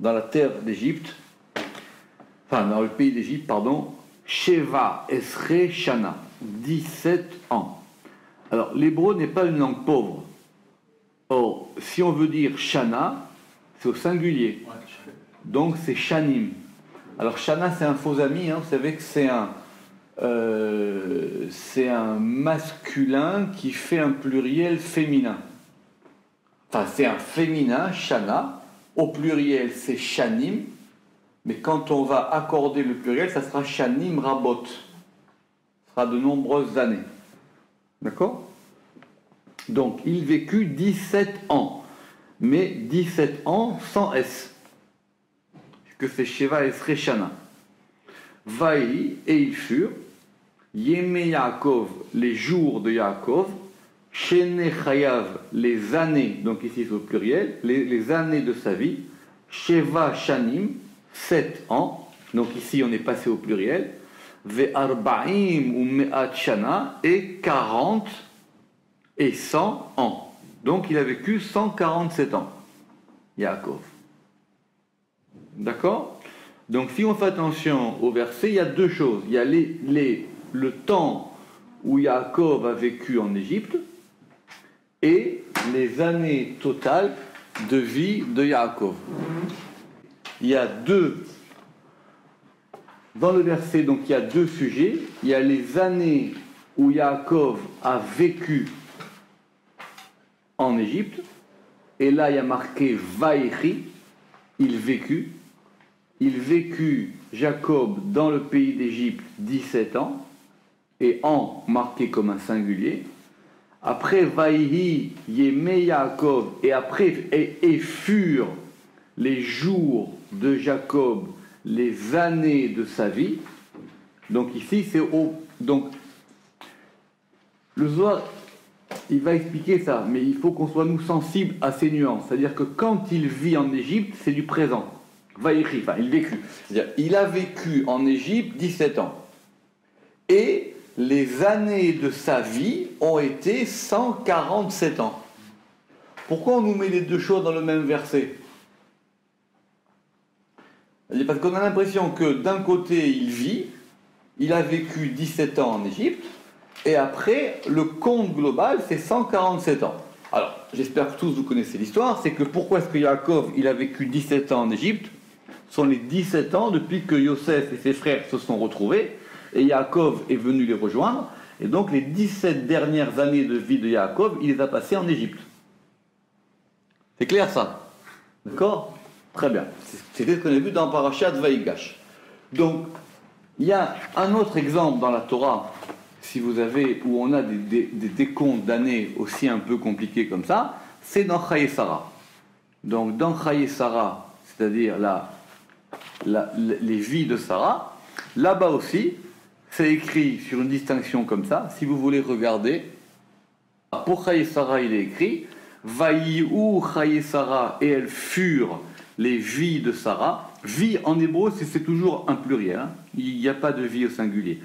dans la terre d'Égypte, enfin dans le pays d'Égypte, pardon, Sheva Esre Shana, 17 ans. Alors, l'hébreu n'est pas une langue pauvre. Or, si on veut dire Shana, c'est au singulier. Donc, c'est Shanim. Alors, Shana, c'est un faux ami, hein. Vous savez que c'est un masculin qui fait un pluriel féminin. Enfin, c'est un féminin, Shana. Au pluriel, c'est Shanim. Mais quand on va accorder le pluriel, ça sera Shanim Rabot. Ça sera de nombreuses années. D'accord? Donc, il vécut 17 ans. Mais 17 ans sans S. Puisque c'est Sheva Esre Shana. Vaï, et ils furent, Yémé Yaakov, les jours de Yaakov, Shene Chayav, les années, donc ici c'est au pluriel, les années de sa vie, Sheva Shanim, 7 ans, donc ici on est passé au pluriel, Ve'arba'im ou Me'at Shana, et 40 et 100 ans. Donc il a vécu 147 ans, Yaakov. D'accord? Donc si on fait attention au verset, il y a deux choses. Il y a le temps où Yaakov a vécu en Égypte et les années totales de vie de Yaakov. Il y a deux, dans le verset, donc il y a deux sujets. Il y a les années où Yaakov a vécu en Égypte, et là il y a marqué Vaïri, il vécut. Il vécut, Jacob, dans le pays d'Égypte 17 ans, et en marqué comme un singulier. Après Vaïhi, Yémé Yaakov, et après, et furent les jours de Jacob, les années de sa vie. Donc ici, c'est au. Donc, le Zohar, il va expliquer ça, mais il faut qu'on soit nous sensibles à ces nuances. C'est-à-dire que quand il vit en Égypte, c'est du présent. Vaïri, enfin, il vécut. C'est-à-dire, il a vécu en Égypte 17 ans. Et les années de sa vie ont été 147 ans. Pourquoi on nous met les deux choses dans le même verset? Parce qu'on a l'impression que d'un côté, il vit, il a vécu 17 ans en Égypte, et après, le compte global, c'est 147 ans. Alors, j'espère que tous vous connaissez l'histoire, c'est que pourquoi est-ce que Yaakov, il a vécu 17 ans en Égypte? Ce sont les 17 ans depuis que Yosef et ses frères se sont retrouvés, et Yaakov est venu les rejoindre, et donc les 17 dernières années de vie de Yaakov, il les a passées en Égypte. C'est clair ça? D'accord? Très bien. C'était ce qu'on a vu dans Parashat Vaïgash. Donc, il y a un autre exemple dans la Torah, si vous avez, où on a des décomptes d'années aussi un peu compliqués comme ça, c'est dans Chaye Sarah. Donc, dans Chaye Sarah, c'est-à-dire les vies de Sarah, là-bas aussi, c'est écrit sur une distinction comme ça. Si vous voulez regarder, pour Chaye Sarah, il est écrit Vaïou Chaye Sarah, et elles furent les vies de Sarah. Vie en hébreu, c'est toujours un pluriel. Hein. Il n'y a pas de vie au singulier.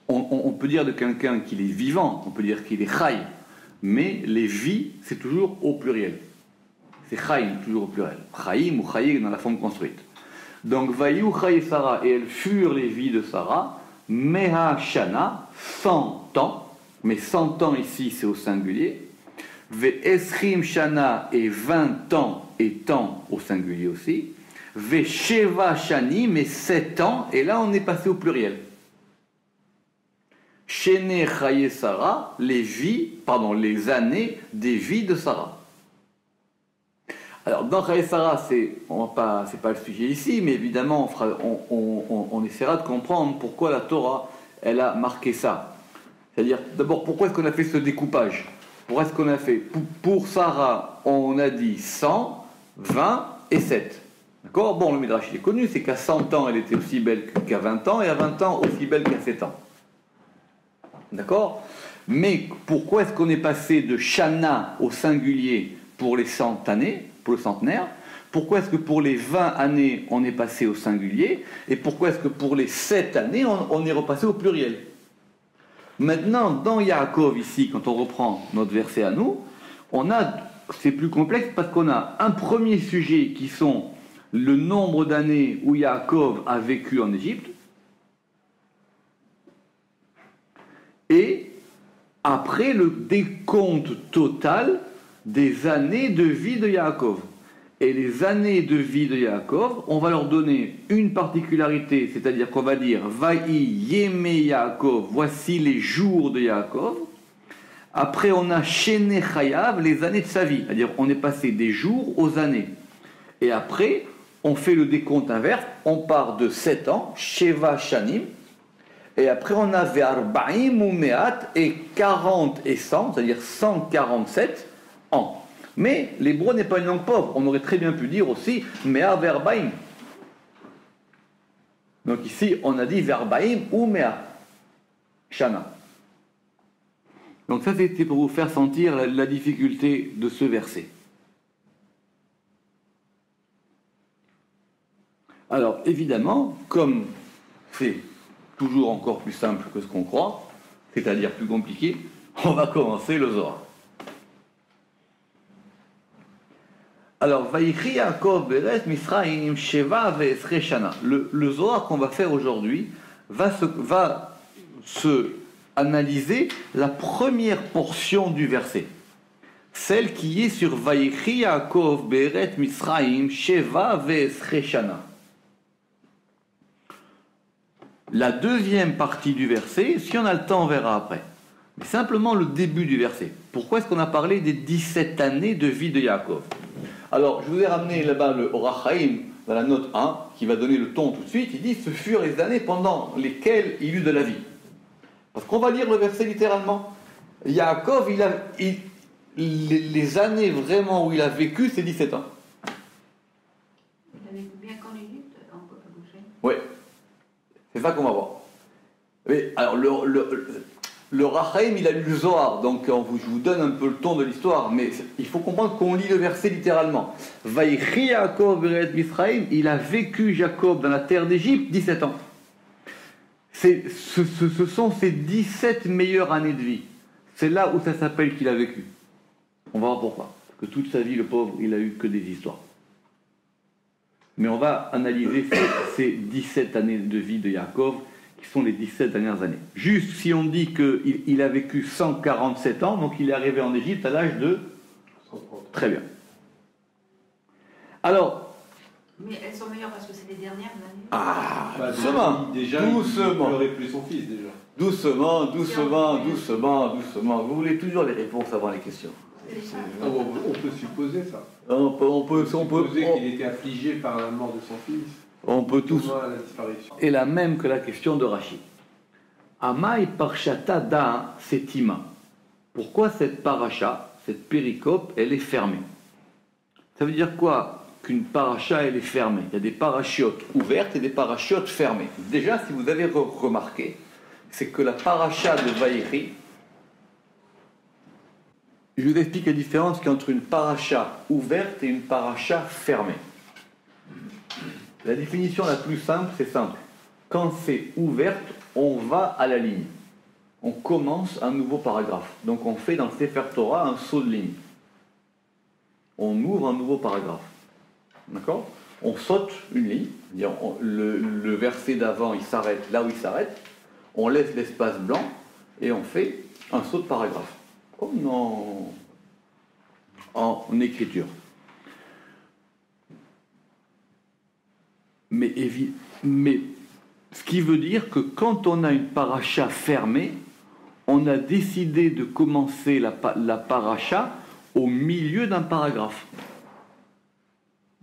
On peut dire de quelqu'un qu'il est vivant, on peut dire qu'il est Chaï, mais les vies, c'est toujours au pluriel. C'est Chaïm, toujours au pluriel. Chaïm ou Chaïm dans la forme construite. Donc, Vaïou Chaye Sarah, et elles furent les vies de Sarah, Meha Shana, 100 ans, mais 100 ans ici c'est au singulier, Ve Esrim Shana, et 20 ans, et temps au singulier aussi, Ve Sheva Shani, mais 7 ans, et là on est passé au pluriel. Shene Chaye Sarah, les années des vies de Sarah. Alors, dans Chaye Sarah, c'est pas le sujet ici, mais évidemment, on essaiera de comprendre pourquoi la Torah, elle a marqué ça. C'est-à-dire, d'abord, pourquoi est-ce qu'on a fait ce découpage? Pourquoi est-ce qu'on a fait? Pour Sarah, on a dit 100, 20 et 7. D'accord? Bon, le Midrash, il est connu, c'est qu'à 100 ans, elle était aussi belle qu'à 20 ans, et à 20 ans, aussi belle qu'à 7 ans. D'accord? Mais pourquoi est-ce qu'on est passé de Shana au singulier pour les 100 années, pour le centenaire? Pourquoi est-ce que pour les 20 années, on est passé au singulier? Et pourquoi est-ce que pour les 7 années, on est repassé au pluriel? Maintenant, dans Yaakov, ici, quand on reprend notre verset à nous, c'est plus complexe parce qu'on a un premier sujet qui sont le nombre d'années où Yaakov a vécu en Égypte, et après le décompte total des années de vie de Yaakov. Et les années de vie de Yaakov, on va leur donner une particularité, c'est-à-dire qu'on va dire Vaï Yeme Yaakov, voici les jours de Yaakov. Après, on a Shene Chayav, les années de sa vie, c'est-à-dire on est passé des jours aux années. Et après, on fait le décompte inverse, on part de 7 ans, Sheva Shanim, et après on a Ve'arba'im ou Me'at, et 40 et 100, c'est-à-dire 147 ans. Mais l'hébreu n'est pas une langue pauvre. On aurait très bien pu dire aussi Mea Verbaim. Donc ici, on a dit Verbaim ou Mea Shana. Donc ça, c'était pour vous faire sentir la difficulté de ce verset. Alors, évidemment, comme c'est toujours encore plus simple que ce qu'on croit, c'est-à-dire plus compliqué, on va commencer le Zohar. Alors, Vaïchi Yaakov Beres Misraïm Sheva Ve'esre Shana. Le Zohar qu'on va faire aujourd'hui va se analyser la première portion du verset, celle qui est sur Vaïchi Yaakov Beres Misraïm Sheva Ve'esre Shana. La deuxième partie du verset, si on a le temps, on verra après. Mais simplement le début du verset. Pourquoi est-ce qu'on a parlé des 17 années de vie de Yaakov ? Alors, je vous ai ramené là-bas le Orach Chaim, dans la note 1, qui va donner le ton tout de suite. Il dit, ce furent les années pendant lesquelles il eut de la vie. Parce qu'on va lire le verset littéralement. Yaakov, les années vraiment où il a vécu, c'est 17 ans. Il a vécu bien qu'en Égypte, à Goshen. Oui, c'est ça qu'on va voir. Mais, alors, le Rachaim, il a lu le Zohar, donc je vous donne un peu le ton de l'histoire, mais il faut comprendre qu'on lit le verset littéralement. Vaïchi Yaakov Be'eret Misraïm, il a vécu Jacob dans la terre d'Égypte 17 ans. Ce sont ses 17 meilleures années de vie. C'est là où ça s'appelle qu'il a vécu. On va voir pourquoi. Parce que toute sa vie, le pauvre, il a eu que des histoires. Mais on va analyser ces 17 années de vie de Yaakov, qui sont les 17 dernières années. Juste si on dit qu'il a vécu 147 ans, donc il est arrivé en Égypte à l'âge de... 130. Très bien. Alors... Mais elles sont meilleures parce que c'est les dernières années. Ah, doucement, déjà, doucement. Il pleurait plus son fils, déjà. Doucement. Vous voulez toujours les réponses avant les questions. On peut supposer ça. On peut supposer qu'il était affligé par la mort de son fils. On peut tous. La disparition. Et la même que la question de Rachid. Amai parshata da setima. Pourquoi cette paracha, cette péricope, elle est fermée? Ça veut dire quoi qu'une paracha, elle est fermée? Il y a des parachiotes ouvertes et des parachiotes fermées. Déjà, si vous avez remarqué, c'est que la paracha de Vaïchi, je vous explique la différence qu'il y a entre une paracha ouverte et une paracha fermée. La définition la plus simple, c'est simple. Quand c'est ouverte, on va à la ligne. On commence un nouveau paragraphe. Donc on fait dans le Sefer Torah un saut de ligne. On ouvre un nouveau paragraphe. D'accord? On saute une ligne. Le verset d'avant, il s'arrête là où il s'arrête. On laisse l'espace blanc et on fait un saut de paragraphe. Comme en écriture. Mais ce qui veut dire que quand on a une paracha fermée, on a décidé de commencer la paracha au milieu d'un paragraphe.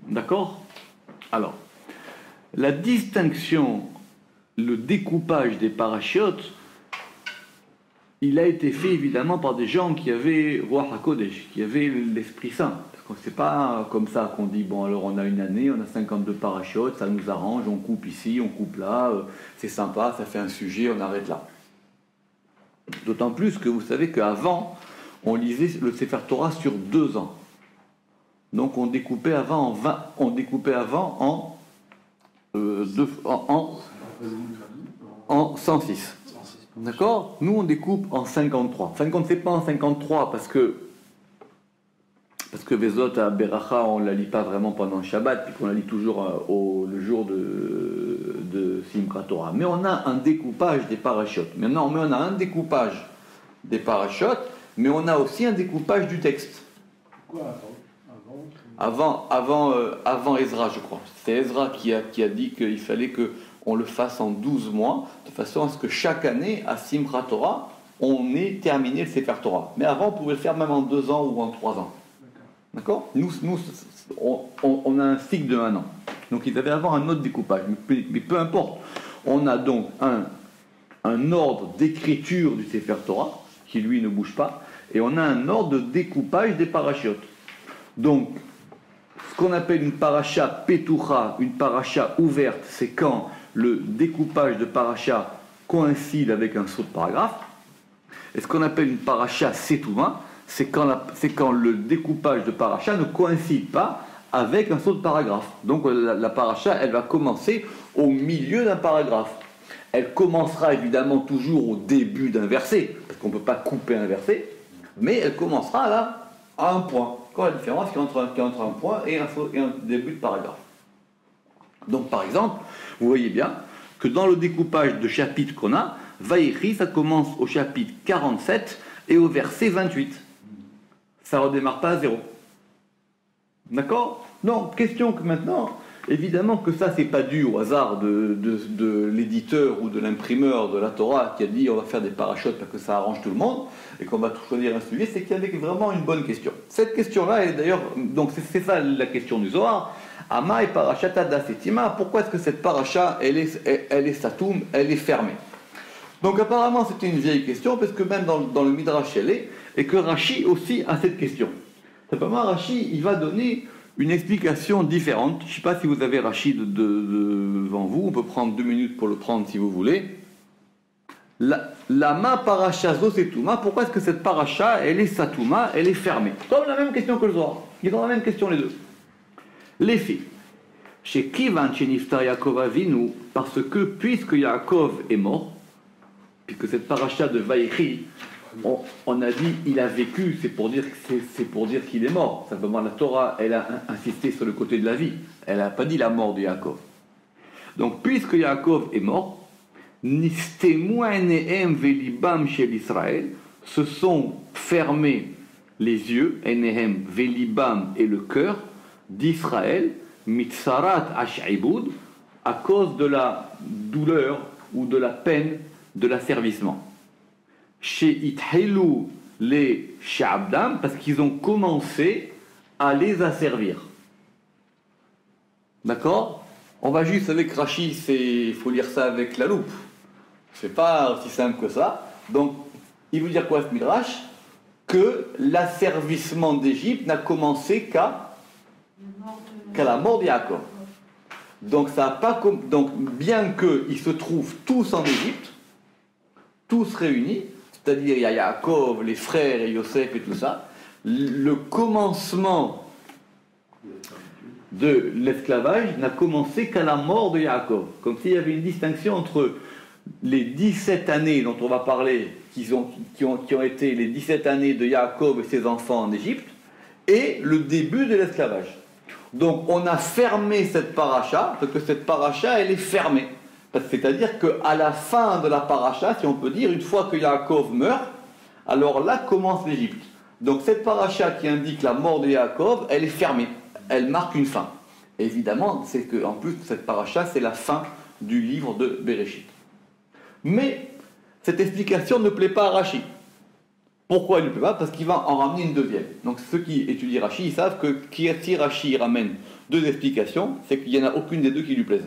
D'accord? Alors, la distinction, le découpage des parachiotes, il a été fait évidemment par des gens qui avaient Ruach HaKodesh, qui avaient l'Esprit Saint. Parce que c'est pas comme ça qu'on dit, bon alors on a une année, on a 52 parachutes, ça nous arrange, on coupe ici, on coupe là, c'est sympa, ça fait un sujet, on arrête là. D'autant plus que vous savez qu'avant, on lisait le Sefer Torah sur 2 ans. Donc on découpait avant en 106. D'accord? Nous, on découpe en 53. 50, c'est pas en 53 parce que parce que Vezot à Beracha, on ne la lit pas vraiment pendant le Shabbat, puis qu'on la lit toujours le jour de Simchat Torah. Mais on a un découpage des parachutes. Maintenant, on a un découpage des parachutes, mais on a aussi un découpage du texte. Quoi avant Ezra, je crois. C'est Ezra qui a dit qu'il fallait qu'on le fasse en 12 mois, de façon à ce que chaque année, à Simchat Torah, on ait terminé le Sefer Torah. Mais avant, on pouvait le faire même en 2 ans ou en 3 ans. D'accord ? Nous on a un cycle de 1 an. Donc il devait avoir un autre découpage. Mais peu importe. On a donc un ordre d'écriture du Sefer Torah, qui lui ne bouge pas, et on a un ordre de découpage des parachutes. Donc, ce qu'on appelle une paracha petucha, une paracha ouverte, c'est quand le découpage de paracha coïncide avec un saut de paragraphe. Et ce qu'on appelle une paracha setuma, c'est quand le découpage de paracha ne coïncide pas avec un saut de paragraphe. Donc la paracha, elle va commencer au milieu d'un paragraphe. Elle commencera évidemment toujours au début d'un verset, parce qu'on ne peut pas couper un verset, mais elle commencera là, à un point. Quelle est la différence qu'il y a entre un point et un début de paragraphe? Donc par exemple, vous voyez bien que dans le découpage de chapitres qu'on a, Vaïchi, ça commence au chapitre 47 et au verset 28. Ça ne redémarre pas à 0. D'accord? Donc, question que maintenant, évidemment que ça, c'est pas dû au hasard de l'éditeur ou de l'imprimeur de la Torah qui a dit on va faire des parachutes parce que ça arrange tout le monde et qu'on va choisir un sujet, c'est qu'il y avait vraiment une bonne question. Cette question-là, elle est d'ailleurs, donc c'est ça la question du Zohar. Ama et parachata dasetima, pourquoi est-ce que cette paracha, elle est satoum, elle est fermée? Donc apparemment c'était une vieille question, parce que même dans le Midrash elle est, et que Rashi aussi a cette question. Simplement Rashi, il va donner une explication différente. Je ne sais pas si vous avez Rashi devant vous, on peut prendre 2 minutes pour le prendre si vous voulez. Lama paracha zo setuma, pourquoi est-ce que cette paracha, elle est satouma, elle est fermée? Comme la même question que le Zohar. Ils ont la même question les deux. Les filles. Chez Kivan, chez Niftar Yaakov Avinu, parce que puisque Yaakov est mort, puisque cette paracha de Vaïchi, on a dit il a vécu, c'est pour dire qu'il est mort. Simplement la Torah, elle a insisté sur le côté de la vie. Elle n'a pas dit la mort de Yaakov. Donc puisque Yaakov est mort, Nistemu enehem velibam shel Israël, se sont fermés les yeux, enehem velibam et le cœur d'Israël, mitsarat ash'ibud, à cause de la douleur ou de la peine de l'asservissement. Chez Ithelu les Shabdam, parce qu'ils ont commencé à les asservir. D'accord? On va juste avec Rashi, il faut lire ça avec la loupe. C'est pas aussi simple que ça. Donc, il veut dire quoi ce Midrash? Que l'asservissement d'Égypte n'a commencé qu'à la mort de Yaakov. Donc, donc bien qu'ils se trouvent tous en Égypte, tous réunis, c'est-à-dire il y a Yaakov, les frères et Yosef et tout ça, le commencement de l'esclavage n'a commencé qu'à la mort de Yaakov. Comme s'il y avait une distinction entre les 17 années dont on va parler, qui ont été les 17 années de Yaakov et ses enfants en Égypte, et le début de l'esclavage. Donc on a fermé cette paracha, parce que cette paracha, elle est fermée. C'est-à-dire qu'à la fin de la paracha, si on peut dire, une fois que Yaakov meurt, alors là commence l'Égypte. Donc cette paracha qui indique la mort de Yaakov, elle est fermée. Elle marque une fin. Et évidemment, c'est qu'en plus, cette paracha, c'est la fin du livre de Bereshit. Mais cette explication ne plaît pas à Rashi. Pourquoi il ne plaît pas? Parce qu'il va en ramener une deuxième. Donc ceux qui étudient Rashi, ils savent que si Rashi ramène 2 explications, c'est qu'il n'y en a aucune des 2 qui lui plaise.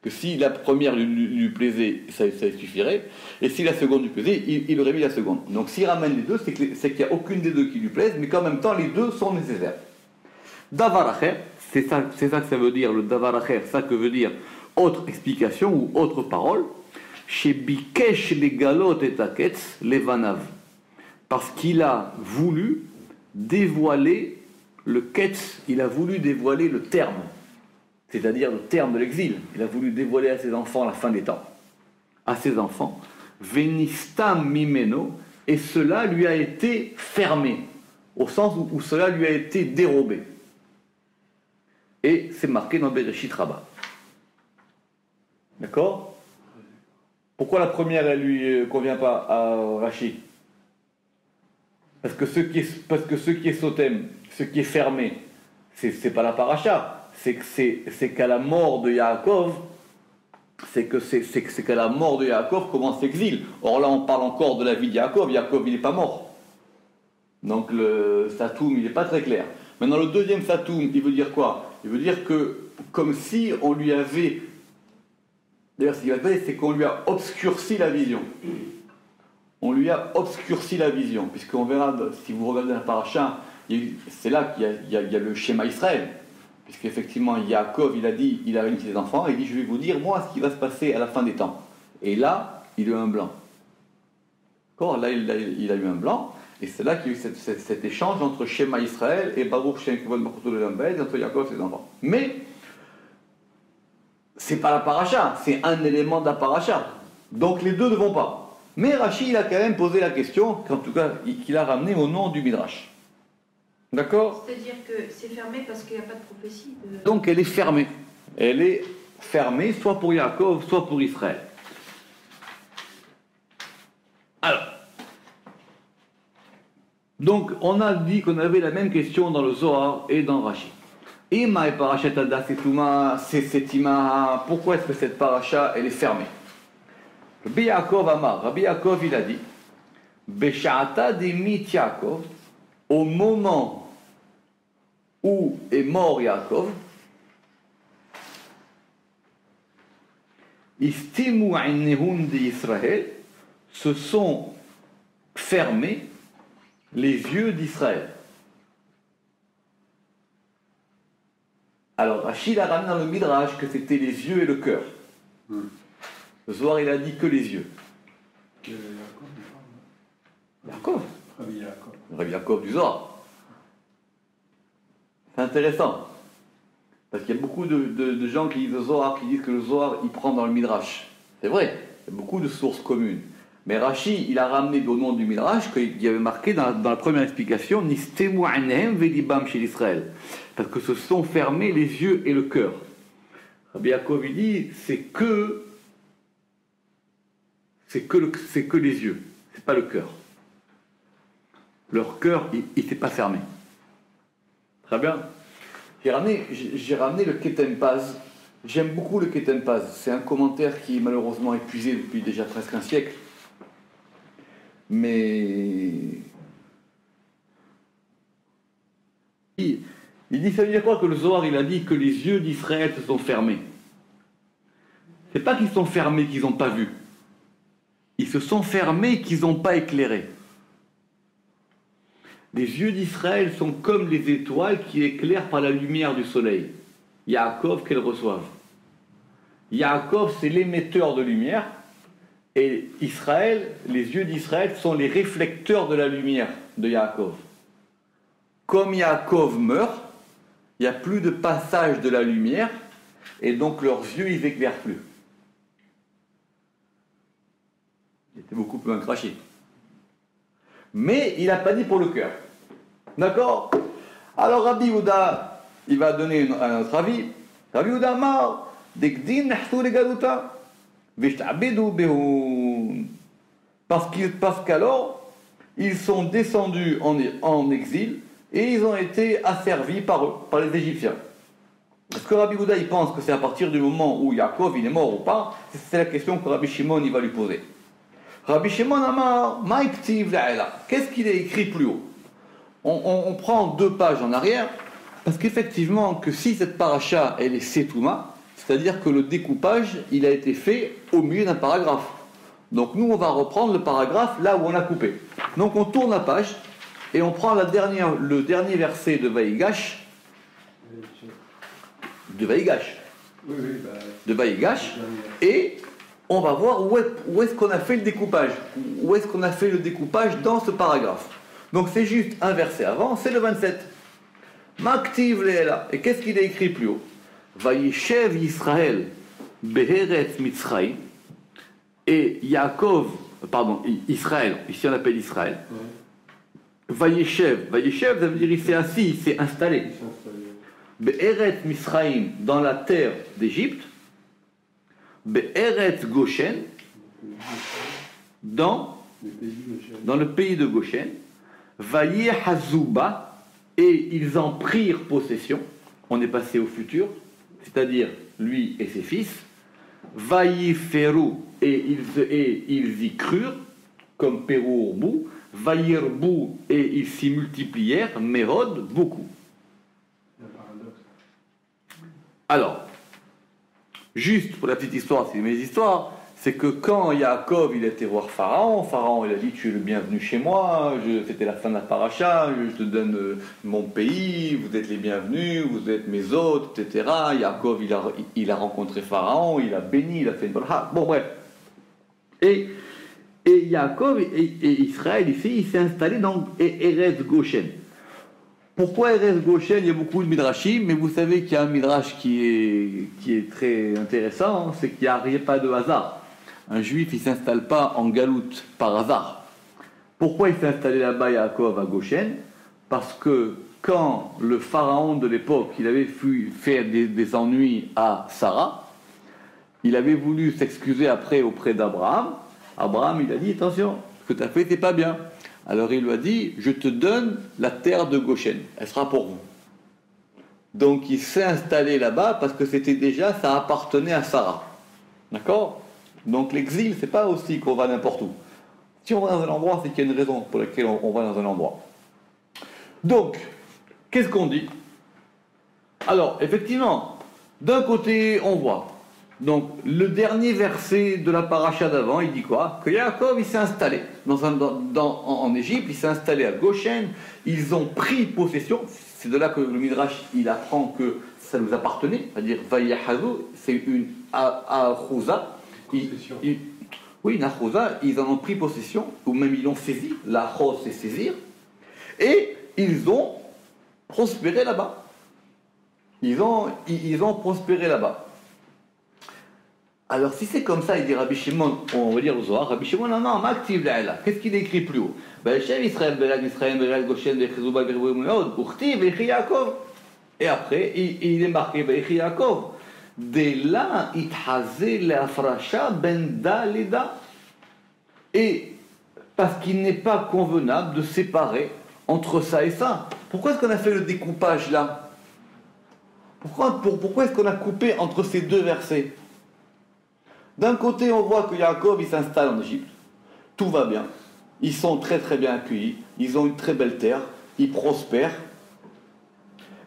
Que si la première lui plaisait, ça suffirait, et si la seconde lui plaisait, il aurait mis la seconde. Donc s'il ramène les 2, c'est qu'il n'y a aucune des 2 qui lui plaise, mais qu'en même temps, les 2 sont nécessaires. Davaracher, c'est ça que ça veut dire, le Davaracher, ça que veut dire autre explication ou autre parole, chez Bikesh les galot et taketz les vanav, parce qu'il a voulu dévoiler le ketz, il a voulu dévoiler le terme, c'est-à-dire le terme de l'exil. Il a voulu dévoiler à ses enfants la fin des temps. À ses enfants, Venistam mimeno, et cela lui a été fermé. au sens où cela lui a été dérobé. Et c'est marqué dans Bereshit Rabbah. D'accord? Pourquoi la première, elle lui convient pas à Rashi? Parce que ce qui est sotem, ce qui est fermé, c'est pas la paracha. C'est qu'à la mort de Yaakov, c'est qu'à la mort de Yaakov commence l'exil. Or là, on parle encore de la vie de Yaakov. Yaakov, il n'est pas mort. Donc le Satoum, il n'est pas très clair. Maintenant, le deuxième Satoum, il veut dire quoi? Il veut dire que, comme si on lui avait... D'ailleurs, ce qu'il va se passer, c'est qu'on lui a obscurci la vision. On lui a obscurci la vision, puisqu'on verra, si vous regardez la paracha, c'est là qu'il y a le schéma Israël. Puisqu'effectivement, Yaakov, il a dit, il a réuni ses enfants, et il dit, je vais vous dire, moi, ce qui va se passer à la fin des temps. Et là, il a eu un blanc. D'accord? Là, il a eu un blanc. Et c'est là qu'il y a eu cet échange entre Shema Israël et Baruch Shem Kivod Makoto de Lambed, entre Yaakov et ses enfants. Mais, c'est pas la paracha, c'est un élément de la paracha. Donc les deux ne vont pas. Mais Rashi, il a quand même posé la question, qu'en tout cas, qu'il a ramené au nom du Midrash. D'accord? C'est-à-dire que c'est fermé parce qu'il n'y a pas de prophétie Donc elle est fermée. Elle est fermée, soit pour Yaakov, soit pour Israël. Alors. Donc, on a dit qu'on avait la même question dans le Zohar et dans Rashi. Ima et parachat Ada Setuma, Setima, pourquoi est-ce que cette paracha, elle est fermée? Rabbi Yaakov Amar, Rabbi Yaakov, il a dit, Besha'ata demit Yaakov, au moment où est mort Yaakov, Istimu Ainehun d'Israël, se sont fermés les yeux d'Israël. Alors, Rachid a ramené dans le Midrash que c'était les yeux et le cœur. Le soir, il a dit que les yeux. Yaakov. Rabbi Yaakov du Zohar. C'est intéressant. Parce qu'il y a beaucoup de gens qui lisent le Zohar, qui disent que le Zohar, il prend dans le Midrash. C'est vrai, il y a beaucoup de sources communes. Mais Rashi, il a ramené au nom du Midrash qu'il y avait marqué dans la première explication Nistemu anehem velibam chez l'Israël. Parce que se sont fermés les yeux et le cœur. Rabbi Yaakov, il dit c'est que les yeux, c'est pas le cœur. Leur cœur, il s'est pas fermé. Très bien. J'ai ramené le Keten Paz. J'aime beaucoup le Keten Paz. C'est un commentaire qui est malheureusement épuisé depuis déjà presque un siècle. Mais il dit, ça veut dire quoi que le Zohar, il a dit que les yeux d'Israël se sont fermés? C'est pas qu'ils sont fermés, qu'ils n'ont pas vu. Ils se sont fermés, qu'ils n'ont pas éclairé. Les yeux d'Israël sont comme les étoiles qui éclairent par la lumière du soleil. Yaakov qu'elles reçoivent. Yaakov, c'est l'émetteur de lumière. Et Israël, les yeux d'Israël sont les réflecteurs de la lumière de Yaakov. Comme Yaakov meurt, il n'y a plus de passage de la lumière, et donc leurs yeux, ils n'éclairent plus. Il était beaucoup plus craché. Mais il n'a pas dit pour le cœur. D'accord? Alors Rabbi Yehuda, il va donner un autre avis. Rabbi Yehuda Amar, Dekdin nahsu legaluta. Parce qu'alors, ils sont descendus en exil et ils ont été asservis par eux, par les Égyptiens. Est-ce que Rabbi Yehuda il pense que c'est à partir du moment où Yaakov il est mort ou pas? C'est la question que Rabbi Shimon il va lui poser. Rabbi Shimon Amar, Ma'iktiv la'ela. Qu'est-ce qu'il est écrit plus haut? On prend 2 pages en arrière, parce qu'effectivement, que si cette paracha elle est Setuma, c'est-à-dire que le découpage, il a été fait au milieu d'un paragraphe. Donc nous, on va reprendre le paragraphe là où on a coupé. Donc on tourne la page et on prend le dernier verset de Vaïgash. De Vaïgash. Et on va voir où est-ce qu'on a fait le découpage. Où est-ce qu'on a fait le découpage dans ce paragraphe. Donc c'est juste un verset avant, c'est le 27. Maktiv le'ela. Et qu'est-ce qu'il a écrit plus haut? Vaïchev Israël Beheretz Mitzraïm, et Yaakov, Israël, ici on l'appelle Israël, Vayeshev, Vayeshev, ça veut dire il s'est assis, il s'est installé. Il s'est installé. Be'eret Misraïm, dans la terre d'Égypte. Be'eret Goshen, dans Les pays de Goshen. dans le pays de Goshen. Vayehazuba, et ils en prirent possession. On est passé au futur, c'est-à-dire lui et ses fils. Vayiferu, et ils y crurent, comme Pérourbu. Vayirbu, et ils s'y multiplièrent, Mérod, beaucoup. Il y a un paradoxe. Alors, juste pour la petite histoire, c'est mes histoires, c'est que quand Yaakov il a été voir Pharaon, Pharaon il a dit tu es le bienvenu chez moi, c'était la fin de la paracha, je te donne mon pays, vous êtes les bienvenus, vous êtes mes hôtes, etc. Yaakov il a rencontré Pharaon, il a béni, il a fait une bracha, bon bref. Et Yaakov et Israël ici, il s'est installé dans Eretz Goshen. Pourquoi Eretz Goshen? Il y a beaucoup de midrashim, mais vous savez qu'il y a un midrash qui est très intéressant, c'est qu'il n'y a pas de hasard. Un juif, il ne s'installe pas en galoute par hasard. Pourquoi il s'est installé là-bas, Yaakov, à Goshen? Parce que quand le pharaon de l'époque, il avait fait des ennuis à Sarah, il avait voulu s'excuser après auprès d'Abraham. Abraham, il a dit, attention, ce que tu as fait, c'est pas bien. Alors il lui a dit, je te donne la terre de Goshen, elle sera pour vous. Donc il s'est installé là-bas parce que ça appartenait à Sarah. D'accord? Donc l'exil, c'est pas aussi qu'on va n'importe où. Si on va dans un endroit, c'est qu'il y a une raison pour laquelle on va dans un endroit. Donc, qu'est-ce qu'on dit? Alors, effectivement, d'un côté, on voit. Donc, le dernier verset de la paracha d'avant, il dit quoi? Que Yaakov, il s'est installé en Égypte, il s'est installé à Goshen, ils ont pris possession. C'est de là que le Midrash, il apprend que ça nous appartenait, c'est-à-dire Vayahazu, c'est une Achouza. Oui, une Achouza, ils en ont pris possession, ou même ils l'ont saisi, l'Achos, c'est saisir, et ils ont prospéré là-bas. Ils ont prospéré là-bas. Alors si c'est comme ça, il dit Rabbi Shimon, on va dire au Zohar, Rabbi Shimon, non, m'active là. Qu'est-ce qu'il écrit plus haut? Et après, il est marqué Yaakov. Dès là, et parce qu'il n'est pas convenable de séparer entre ça et ça. Pourquoi est-ce qu'on a fait le découpage là? Pourquoi est-ce qu'on a coupé entre ces deux versets? D'un côté, on voit que Yaakov il s'installe en Égypte, tout va bien, ils sont très très bien accueillis, ils ont une très belle terre, ils prospèrent,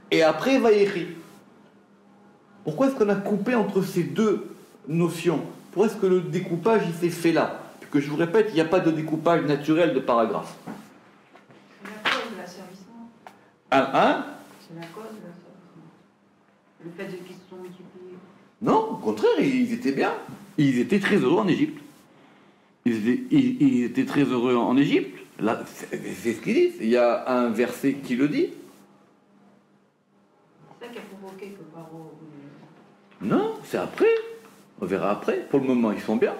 et après Vayechi. Pourquoi est-ce qu'on a coupé entre ces deux notions? Pourquoi est-ce que le découpage il s'est fait là? Parce que je vous répète, il n'y a pas de découpage naturel de paragraphes. C'est la cause de l'asservissement. C'est la cause de l'asservissement. Le fait qu'ils se sont multipliés. Non, au contraire, ils étaient bien. Ils étaient très heureux en Égypte. Ils étaient très heureux en Égypte. Là, c'est ce qu'ils disent. Il y a un verset qui le dit. C'est ça qui a provoqué que Paro. Non, c'est après. On verra après. Pour le moment, ils sont bien.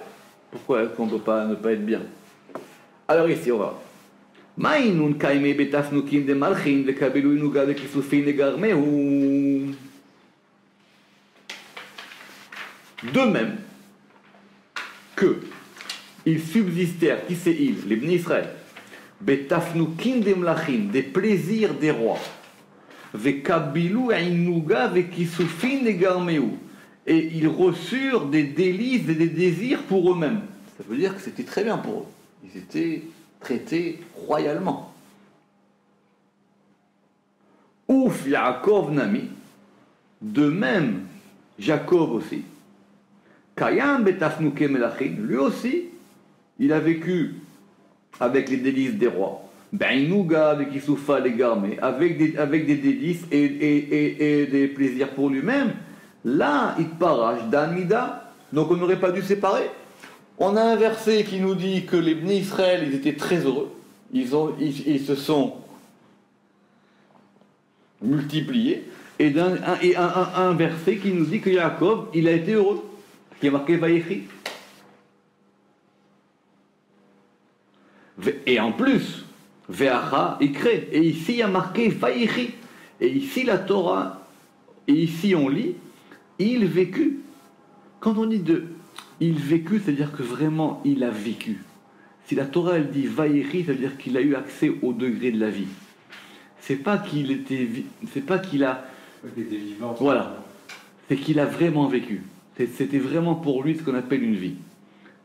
Pourquoi est-ce qu'on ne peut pas ne pas être bien? Alors ici, on va. Maïnoun kaime betafnukim de malchin de kabelu inuga de kisufin de garmeu. De même que ils subsistèrent, qui c'est ils, les Bnei Israël, betafnukim de mlachim, des plaisirs des rois, vekabilu inuga de kisufin de garmeu. Et ils reçurent des délices et des désirs pour eux-mêmes. Ça veut dire que c'était très bien pour eux. Ils étaient traités royalement. Ouf, Yaakov Nami, de même, Jacob aussi, Kayam betafnuke melachin, lui aussi, il a vécu avec les délices des rois. Bainuga avec Isoufa les garmés, avec des délices et des plaisirs pour lui-même. Là, il parage d'Amida, donc on n'aurait pas dû séparer. On a un verset qui nous dit que les Bnei Israël, ils étaient très heureux. Ils se sont multipliés. Et un verset qui nous dit que Yaakov, il a été heureux. Qui est marqué Vayechi. Et en plus, Ve'acha, il crée. Et ici, il y a marqué Vaïchi. Et ici, la Torah, et ici, on lit, il vécut. Quand on dit il vécut, c'est-à-dire que vraiment, il a vécu. Si la Torah, elle dit Vaïchi, c'est-à-dire qu'il a eu accès au degré de la vie. C'est pas qu'il était, c'est pas qu'il a. Il était vivant. Voilà. C'est qu'il a vraiment vécu. C'était vraiment pour lui ce qu'on appelle une vie.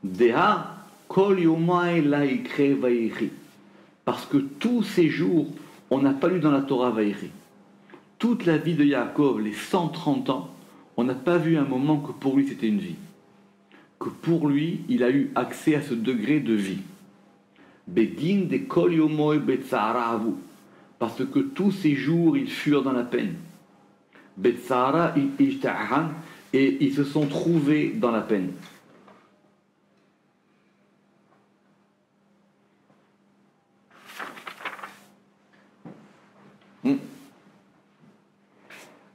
Deha, kol yomai laikre vaïchi. Parce que tous ces jours, on n'a pas lu dans la Torah vaïchi. Toute la vie de Yaakov, les 130 ans, on n'a pas vu un moment que pour lui c'était une vie. Que pour lui, il a eu accès à ce degré de vie. Begin de kol yomoi betzaravu. Parce que tous ces jours, ils furent dans la peine. Betzara ishtahan, et ils se sont trouvés dans la peine.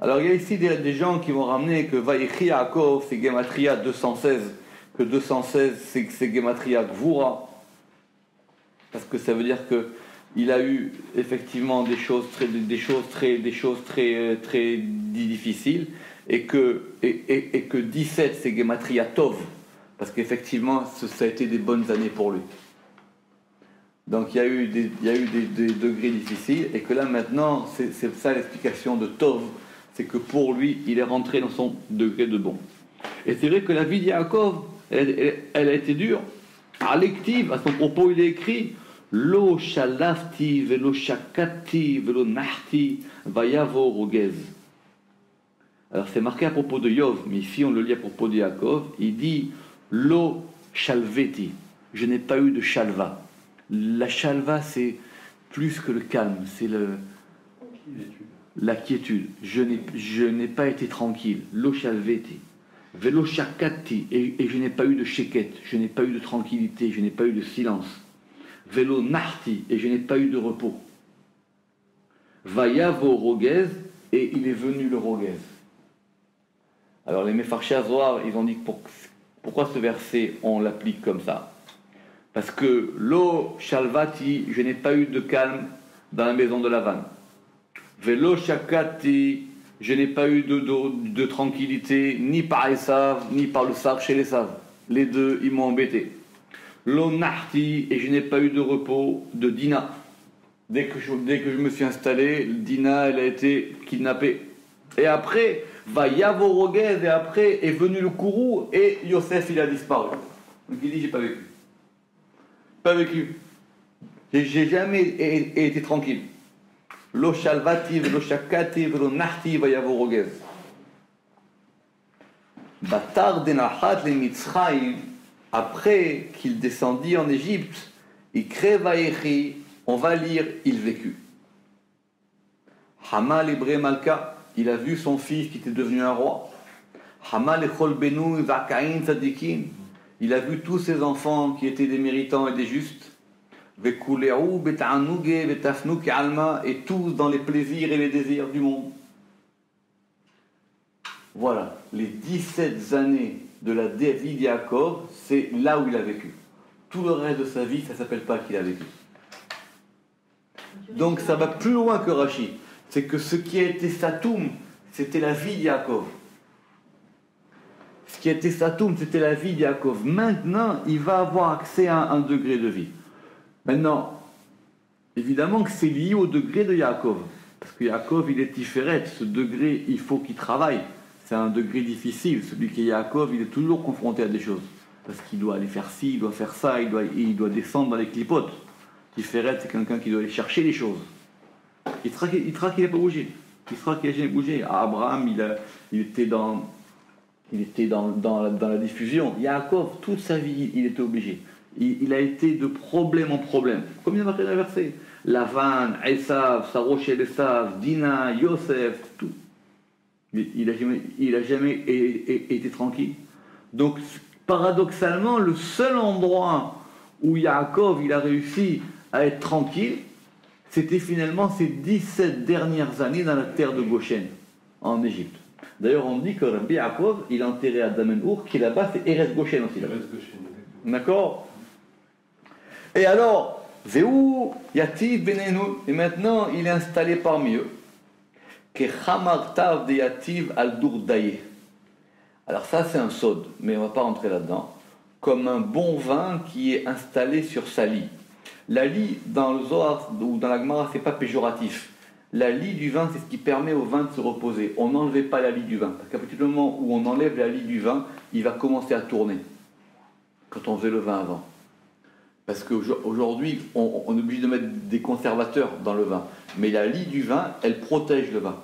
Alors il y a ici des gens qui vont ramener que Vaïchi Yaakov c'est Gematria 216, que 216 c'est Gematria Gvura, parce que ça veut dire que il a eu effectivement des choses très difficiles, et que 17 c'est Gematria Tov, parce qu'effectivement ça a été des bonnes années pour lui. Donc il y a eu des degrés difficiles, et que là maintenant c'est ça l'explication de Tov, c'est que pour lui il est rentré dans son degré de bon. Et c'est vrai que la vie de Yaakov elle a été dure. À l'active, à son propos il est écrit Lo shalafti velo shakati velo nahti vayavo rogez. Alors c'est marqué à propos de Yov, mais ici on le lit à propos de Yaakov. Il dit Lo shalveti, je n'ai pas eu de shalva. La shalva c'est plus que le calme, c'est la quiétude. Je n'ai pas été tranquille. Lo shalveti velo shakati, et je n'ai pas eu de sheket, je n'ai pas eu de tranquillité, je n'ai pas eu de silence. Velo nahti, et je n'ai pas eu de repos. Vayavo rogez, et il est venu le rogez. Alors les Mefarshei Zohar, ils ont dit pourquoi ce verset on l'applique comme ça. Parce que lo shalvati, je n'ai pas eu de calme dans la maison de Lavan. Velo shakati, je n'ai pas eu de tranquillité ni par Esav ni par le Sar chez les Sav. Les deux, ils m'ont embêté. Lo nahti, et je n'ai pas eu de repos de Dina. Dès que je me suis installé, Dina, elle a été kidnappée. Et après, va Yavo Rogez, et après est venu le courroux, et Yosef, il a disparu. Donc il dit, j'ai pas vécu. Pas vécu. J'ai jamais été tranquille. Lo shalvati, lo shakati, lo nahti, va Yavo Rogez. Batar denahat le Mitzrayim. Après qu'il descendit en Égypte, il crée Vaïchi, on va lire, il vécut. Hamal Ibré Malka, il a vu son fils qui était devenu un roi. Hamal Echol Benu Zakaïn Tzadikin, il a vu tous ses enfants qui étaient des méritants et des justes. Vekuleu Beta'anuge Betafnuke Alma, et tous dans les plaisirs et les désirs du monde. Voilà, les 17 années de la vie de Yaakov, c'est là où il a vécu. Tout le reste de sa vie, ça ne s'appelle pas qu'il a vécu. Donc ça va plus loin que Rashi. C'est que ce qui a été Satoum, c'était la vie de Yaakov. Ce qui a été Satoum, c'était la vie de Yaakov. Maintenant, il va avoir accès à un degré de vie. Maintenant, évidemment que c'est lié au degré de Yaakov. Parce que Yaakov, il est Tiferet. Ce degré, il faut qu'il travaille. C'est un degré difficile. Celui qui est Yaakov, il est toujours confronté à des choses. Parce qu'il doit aller faire ci, il doit faire ça, il doit descendre dans les clipotes. Tiferet, c'est quelqu'un qui doit aller chercher les choses. Il sera qu'il n'a pas bougé. Il sera qu'il n'a jamais bougé. Abraham, il était dans la diffusion. Yaakov, toute sa vie, il était obligé. Il a été de problème en problème. Comme il y a marqué dans le verset. Lavan, Esav, Sarochel Esav, Dina, Yosef, tout. Il n'a jamais été tranquille. Donc, paradoxalement, le seul endroit où Yaakov il a réussi à être tranquille, c'était finalement ces 17 dernières années dans la terre de Goshen, en Égypte. D'ailleurs, on dit que Rabbi Yaakov, il est enterré à Damen-Our, qui là-bas, c'est Eretz Goshen aussi. Là. Eretz Goshen. D'accord ? Et alors, Zéou yativ benenu. Et maintenant, il est installé parmi eux. Kechamartav de yativ al dourdaye. Alors ça, c'est un sod, mais on ne va pas rentrer là-dedans. Comme un bon vin qui est installé sur sa lie. La lie, dans le Zohar ou dans la Gemara, ce n'est pas péjoratif. La lie du vin, c'est ce qui permet au vin de se reposer. On n'enlevait pas la lie du vin. Parce qu'à partir du moment où on enlève la lie du vin, il va commencer à tourner. Quand on faisait le vin avant. Parce qu'aujourd'hui, on est obligé de mettre des conservateurs dans le vin. Mais la lie du vin, elle protège le vin.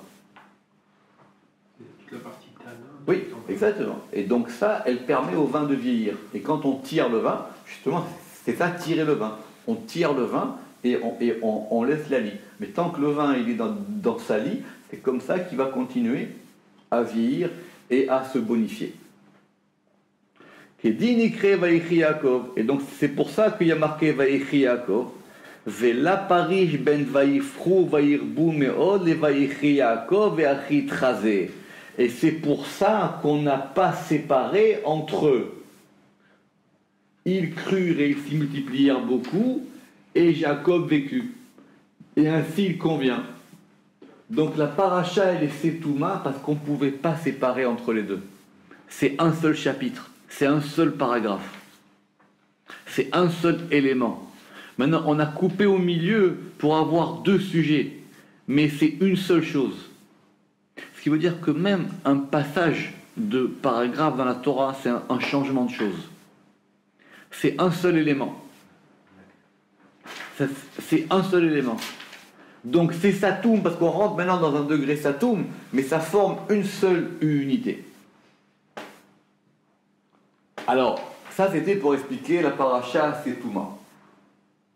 Toute la partie tannin. Oui, exactement. Et donc ça, elle permet au vin de vieillir. Et quand on tire le vin, justement, c'est ça, tirer le vin. On tire le vin et on laisse la lie. Mais tant que le vin il est dans sa lie, c'est comme ça qu'il va continuer à vieillir et à se bonifier. Et donc c'est pour ça qu'il y a marqué Vaïchi Yaakov. Vela parish ben vaïfrou vaïrbou meod le Vaïchi Yaakov et achit chazé. Et c'est pour ça qu'on n'a pas séparé entre eux. Ils crurent et ils s'y multiplièrent beaucoup, et Jacob vécut. Et ainsi il convient. Donc la paracha, elle est Setouma parce qu'on ne pouvait pas séparer entre les deux. C'est un seul chapitre, c'est un seul paragraphe. C'est un seul élément. Maintenant, on a coupé au milieu pour avoir deux sujets, mais c'est une seule chose. Ce qui veut dire que même un passage de paragraphe dans la Torah, c'est un changement de choses. C'est un seul élément. C'est un seul élément. Donc c'est Satoum, parce qu'on rentre maintenant dans un degré Satoum, mais ça forme une seule unité. Alors, ça c'était pour expliquer la paracha Setouma.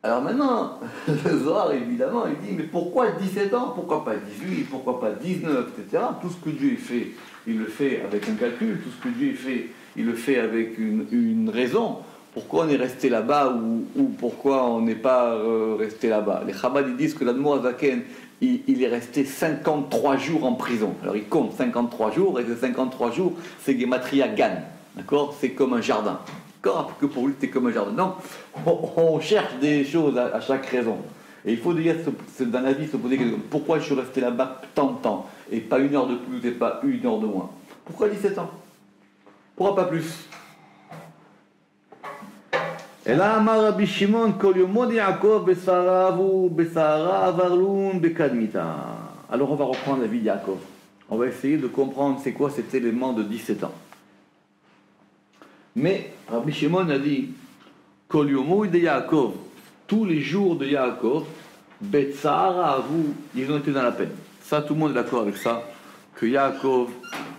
Alors maintenant, le Zohar évidemment, il dit, mais pourquoi 17 ans? Pourquoi pas 18? Pourquoi pas 19, etc. Tout ce que Dieu fait, il le fait avec un calcul, tout ce que Dieu fait, il le fait avec une raison. Pourquoi on est resté là-bas ou pourquoi on n'est pas resté là-bas? Les Chabad ils disent que l'Admor Azaken, il est resté 53 jours en prison. Alors il compte 53 jours, et que 53 jours, c'est Gematria Gan. D'accord? C'est comme un jardin. D'accord? Que pour lui, c'est comme un jardin. Donc, on cherche des choses à chaque raison. Et il faut déjà, dans la vie, se poser question. Pourquoi je suis resté là-bas tant de temps? Et pas une heure de plus et pas une heure de moins? Pourquoi 17 ans? Pourquoi pas plus? Et là, Amar Rabbi Shimon, Kol Yomod Yaakov Besaravu Besara Avarlun Bekadmita. Alors on va reprendre la vie de Yaakov. On va essayer de comprendre c'est quoi cet élément de 17 ans. Mais Rabbi Shimon a dit Kol Yomod Yaakov, tous les jours de Yaakov, Betsara Avu, ils ont été dans la peine. Ça, tout le monde est d'accord avec ça, que Yaakov,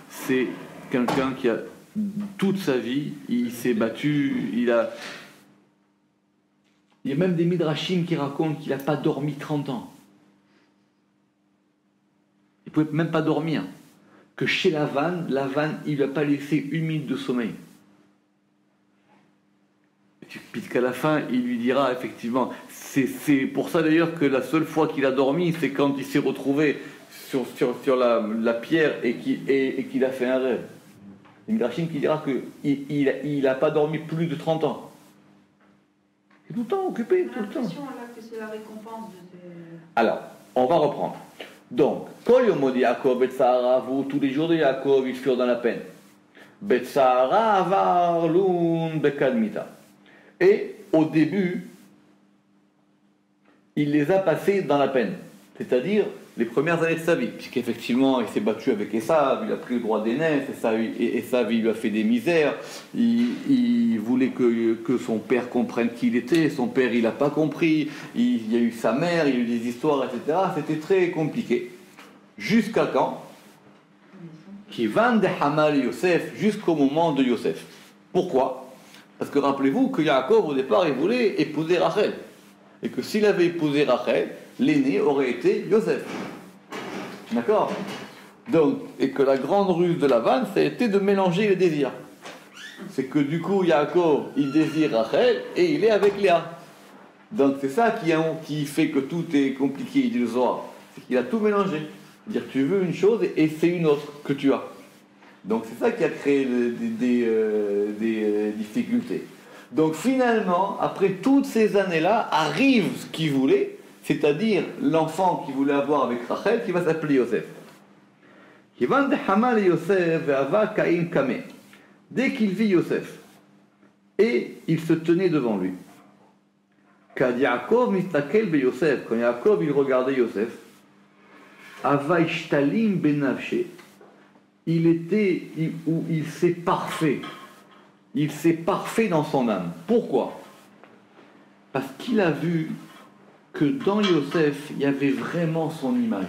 c'est quelqu'un qui a toute sa vie, il s'est battu, il y a même des midrashim qui racontent qu'il n'a pas dormi 30 ans. Il ne pouvait même pas dormir. Que chez Lavan, il ne lui a pas laissé une minute de sommeil. Puisqu'à la fin, il lui dira effectivement, c'est pour ça d'ailleurs que la seule fois qu'il a dormi, c'est quand il s'est retrouvé sur la pierre et qu'il a fait un rêve. Le midrashim qui dira qu'il n'a pas dormi plus de 30 ans. Tout le temps occupé, tout le temps. J'ai l'impression là que c'est la récompense de ces... Alors, on va reprendre. Donc, Kol Yomod Yaakov Betsara Avu, tous les jours de Yaakov, ils furent dans la peine. Betsara Avarlun Bekadmita. Et au début, il les a passés dans la peine. C'est-à-dire les premières années de sa vie. Puisqu'effectivement, il s'est battu avec Esav, il a pris le droit d'aînesse, Esav, il lui a fait des misères, il voulait que son père comprenne qui il était, son père, il n'a pas compris, il y a eu sa mère, il y a eu des histoires, etc. C'était très compliqué. Jusqu'à quand? Qui vend de Hamal Yosef, jusqu'au moment de Yosef. Pourquoi? Parce que rappelez-vous que Yaakov, au départ, il voulait épouser Rachel. Et que s'il avait épousé Rachel, l'aîné aurait été Yosef. D'accord? Donc, et que la grande ruse de Lavan, ça a été de mélanger les désirs. C'est que du coup, Yaakov, il désire Rachel et il est avec Léa. Donc c'est ça qui fait que tout est compliqué, il dit le Zohar. C'est qu'il a tout mélangé. C'est-à-dire que tu veux une chose et c'est une autre que tu as. Donc c'est ça qui a créé des difficultés. Donc finalement, après toutes ces années-là, arrive ce qu'il voulait, c'est-à-dire l'enfant qu'il voulait avoir avec Rachel, qui va s'appeler Yosef. Dès qu'il vit Yosef, et il se tenait devant lui. Quand Yaakov il regardait Yosef, il s'est parfait. Il s'est parfait dans son âme. Pourquoi? Parce qu'il a vu que dans Yosef, il y avait vraiment son image.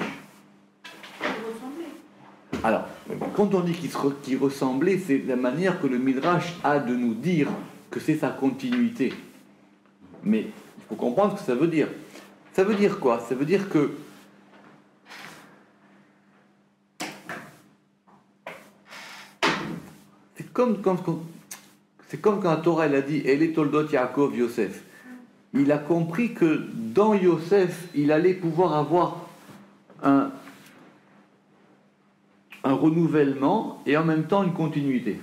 Alors, quand on dit qu'il ressemblait, c'est la manière que le Midrash a de nous dire que c'est sa continuité. Mais il faut comprendre ce que ça veut dire. Ça veut dire quoi? Ça veut dire que c'est comme quand la Torah elle a dit Ele Toldot Yaakov Yosef. Il a compris que dans Yosef, il allait pouvoir avoir un renouvellement et en même temps une continuité.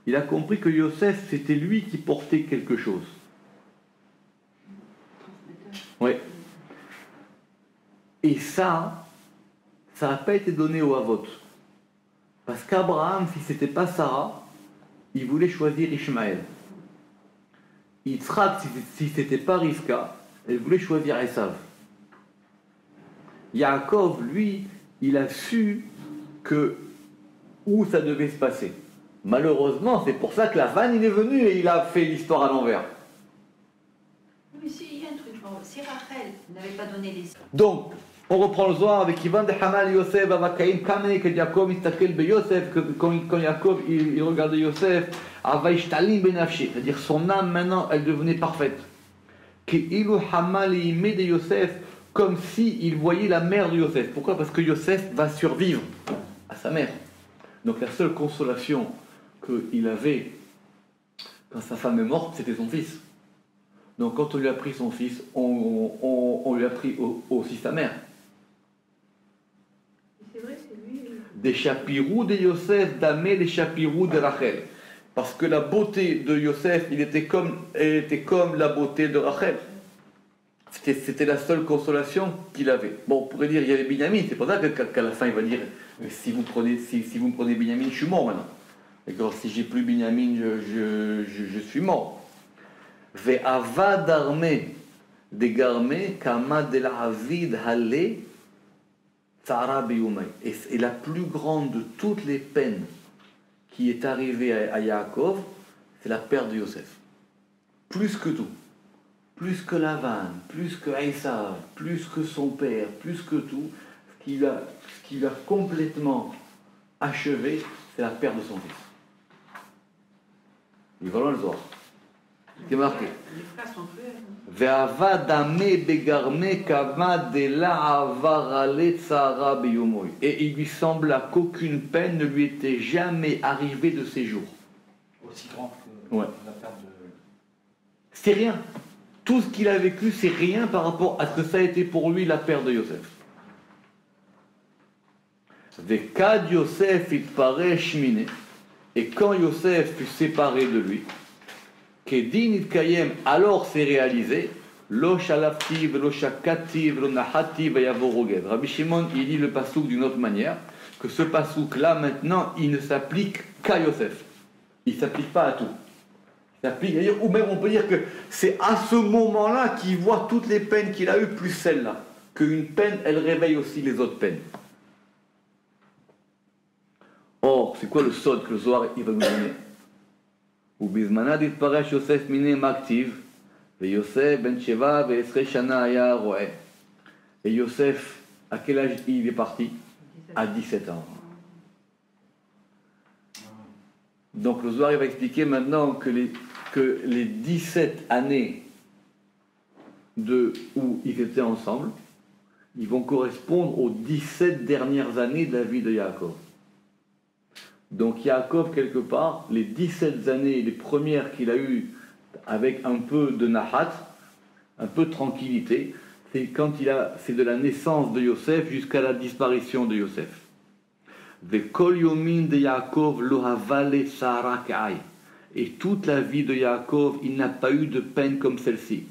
Il a compris que Yosef, c'était lui qui portait quelque chose. Oui. Et ça n'a pas été donné au Havot. Parce qu'Abraham, si ce n'était pas Sarah, il voulait choisir Ishmaël. Yitzhak, si ce n'était pas Rivka, elle voulait choisir Esav. Yaakov, lui, il a su où ça devait se passer. Malheureusement, c'est pour ça que Lavan, il est venu et il a fait l'histoire à l'envers. Mais il y a un truc, si Rachel n'avait pas donné les... Donc, on reprend le Zohar avec Ivan de Hamal Yosef, Avakaim Kamene, que Yaakov istakel be Yosef, quand Yaakov il regardait Yosef, Avaishtalim benafshi, c'est-à-dire son âme maintenant, elle devenait parfaite. Ilu Hamal de Yosef, comme s'il voyait la mère de Yosef. Pourquoi? Parce que Yosef va survivre à sa mère. Donc la seule consolation qu'il avait quand sa femme est morte, c'était son fils. Donc quand on lui a pris son fils, on lui a pris aussi sa mère. C'est vrai, c'est lui. Des chapirous de Yosef, d'Amé, des chapirous de Rachel. Parce que la beauté de Yosef, elle était comme la beauté de Rachel. C'était la seule consolation qu'il avait. Bon, on pourrait dire il y avait Binyamin, c'est pour ça qu'à la fin il va dire si vous me prenez Binyamin, je suis mort maintenant. D'accord, si j'ai plus Binyamin, je suis mort. Ve'ava d'armée, dégarmé, kama de la avid hale, tsara biyumay. Et la plus grande de toutes les peines qui est arrivée à Yaakov, c'est la perte de Yosef. Plus que tout. Plus que Lavan, plus que Esav, plus que son père, plus que tout, ce qui l'a complètement achevé, c'est la perte de son fils. Il va le voir. C'est marqué. Les frères sont cruels. Et il lui sembla qu'aucune peine ne lui était jamais arrivée de ses jours. Aussi grand que ouais. La perte de... C'est rien. Tout ce qu'il a vécu, c'est rien par rapport à ce que ça a été pour lui la perte de Yosef. Vekad Yosef itpare shmine. Et quand Yosef fut séparé de lui, Kedin itkayem, alors c'est réalisé, Lo shalafti velo shakati velo nahati vayavorogev. Rabbi Shimon, il dit le pasouk d'une autre manière, que ce pasouk-là, maintenant, il ne s'applique qu'à Yosef. Il ne s'applique pas à tout. Ou même on peut dire que c'est à ce moment-là qu'il voit toutes les peines qu'il a eues, plus celle-là. Qu'une peine, elle réveille aussi les autres peines. Or, c'est quoi le sod que le Zohar il va nous donner? Ou bizmanad itparesh Yosef mine maktiv, ve Yosef ben Sheva ve esre shana aya roe. Et Yosef, à quel âge il est parti? À 17 ans. Donc le Zohar il va expliquer maintenant que les 17 années où ils étaient ensemble, ils vont correspondre aux 17 dernières années de la vie de Yaakov. Donc Yaakov, quelque part, les 17 années, les premières qu'il a eues avec un peu de nahat, un peu de tranquillité, c'est de la naissance de Yosef jusqu'à la disparition de Yosef. Vekol yomin de Yaakov lo havale sara ka'ai. Et toute la vie de Yaakov, il n'a pas eu de peine comme celle-ci.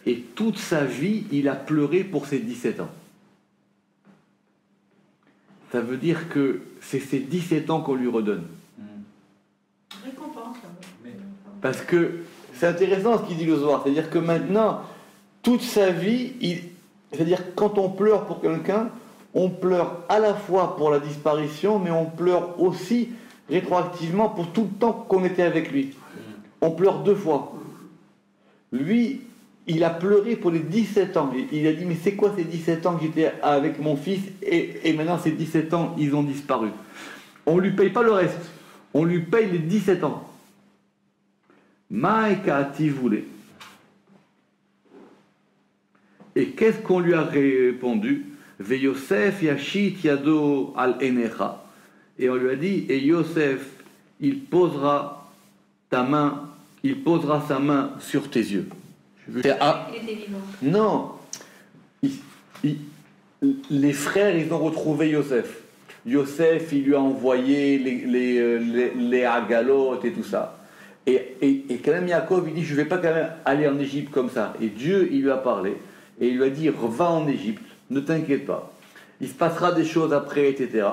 Et toute sa vie, il a pleuré pour ses 17 ans. Ça veut dire que c'est ses 17 ans qu'on lui redonne. Récompense. Parce que c'est intéressant ce qu'il dit le Zohar. C'est-à-dire que maintenant, toute sa vie, c'est-à-dire quand on pleure pour quelqu'un, on pleure à la fois pour la disparition, mais on pleure aussi rétroactivement pour tout le temps qu'on était avec lui. On pleure 2 fois. Lui, il a pleuré pour les 17 ans. Il a dit, mais c'est quoi ces 17 ans que j'étais avec mon fils et maintenant ces 17 ans, ils ont disparu. On ne lui paye pas le reste. On lui paye les 17 ans. Maïkati voulait. Et qu'est-ce qu'on lui a répondu? Ve Yosef yashit yado al enecha. Et on lui a dit, et Yosef, il posera sa main sur tes yeux. Il était vivant. Non. Les frères, ils ont retrouvé Yosef. Yosef, il lui a envoyé les agalotes et tout ça. Et quand même Yaakov, il dit, je ne vais pas quand même aller en Égypte comme ça. Et Dieu, il lui a parlé. Et il lui a dit, va en Égypte, ne t'inquiète pas. Il se passera des choses après, etc.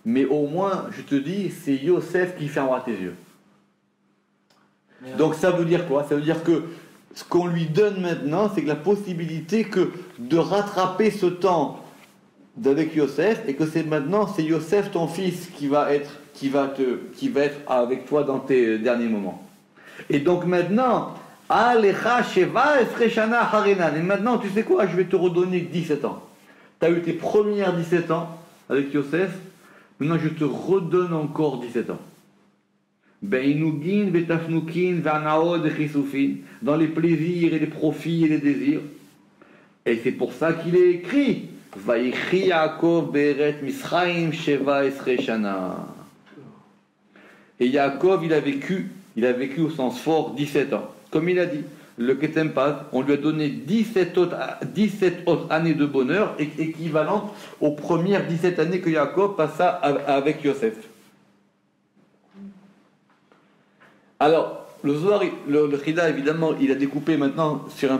Mais au moins, je te dis, c'est Yosef qui fermera tes yeux. Donc ça veut dire quoi? Ça veut dire que ce qu'on lui donne maintenant, c'est que la possibilité de rattraper ce temps d'avec Yosef, et que c'est Yosef ton fils qui va être avec toi dans tes derniers moments. Et donc maintenant, et maintenant tu sais quoi, je vais te redonner 17 ans. Tu as eu tes premières 17 ans avec Yosef, maintenant je te redonne encore 17 ans. Dans les plaisirs et les profits et les désirs. Et c'est pour ça qu'il est écrit Vaïchi Yaakov Be'eret Misraim Sheva Esre Shana. Et Yaakov, il a vécu au sens fort 17 ans. Comme il a dit, le Ketempas, on lui a donné 17 autres années de bonheur, équivalentes aux premières 17 années que Yaakov passa avec Yosef. Alors, le Zohar, le Chida, évidemment, il a découpé maintenant sur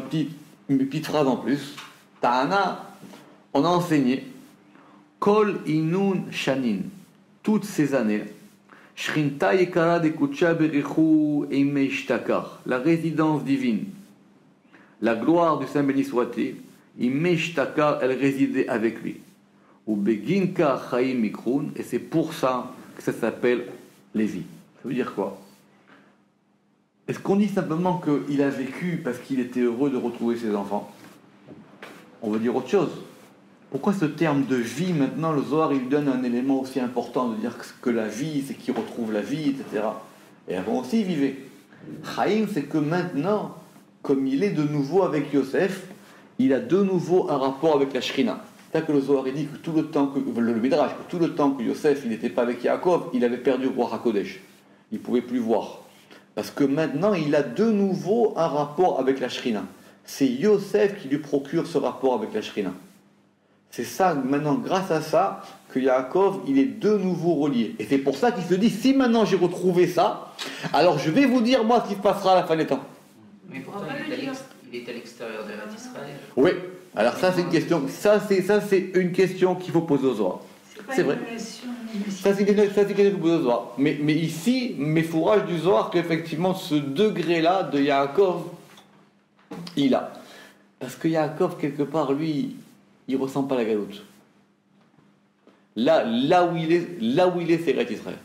une petite phrase en plus. Ta'ana, on a enseigné Kol Inun Shanin, toutes ces années, Shrinta Yekara de Kucha Berichu Imeishtakar, la résidence divine, la gloire du Saint béni soit-il, Imeishtakar, elle résidait avec lui. Ou Beginka Chaim Mikrun, et c'est pour ça que ça s'appelle Lévi. Ça veut dire quoi? Est-ce qu'on dit simplement qu'il a vécu parce qu'il était heureux de retrouver ses enfants? On veut dire autre chose. Pourquoi ce terme de vie, maintenant, le Zohar, il donne un élément aussi important de dire que la vie, c'est qu'il retrouve la vie, etc. Et avant aussi, il vivait. Chaim, c'est que maintenant, comme il est de nouveau avec Yosef, il a de nouveau un rapport avec la Shrina. C'est ça que le Zohar dit que tout le temps le Midrash, que tout le temps que Yosef, il n'était pas avec Yaakov, il avait perdu le roi HaKodesh. Il ne pouvait plus voir. Parce que maintenant, il a de nouveau un rapport avec la Shrina. C'est Yosef qui lui procure ce rapport avec la Shrina. C'est ça, maintenant, grâce à ça, que Yaakov, il est de nouveau relié. Et c'est pour ça qu'il se dit, si maintenant j'ai retrouvé ça, alors je vais vous dire, moi, ce qui se passera à la fin des temps. Mais pourtant, il est à l'extérieur de l'Eretz Israël. Oui, alors ça, c'est une question. Ça, c'est une question qu'il faut poser aux Zohar. C'est vrai. Ça, c'est une question qu'il faut poser aux Zohar. Mais ici, mes fourrages du Zohar, qu'effectivement, ce degré-là de Yaakov, il a. Parce que Yaakov, quelque part, lui, il ne ressent pas la galoute. Là où il est, c'est Eretz Israël.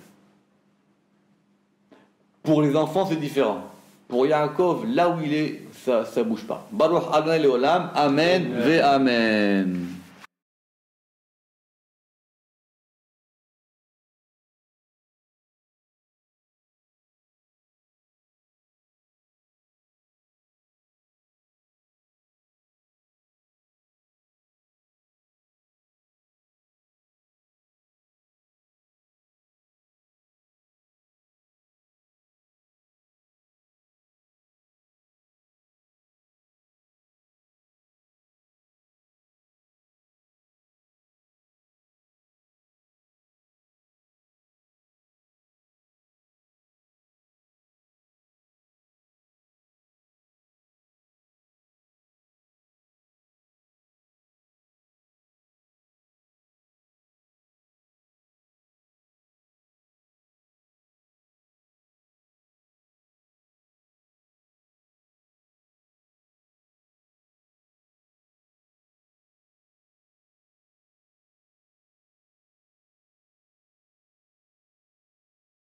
Pour les enfants, c'est différent. Pour Yaakov, là où il est, ça ne bouge pas. Baruch Adonai Leolam, Amen ve Amen.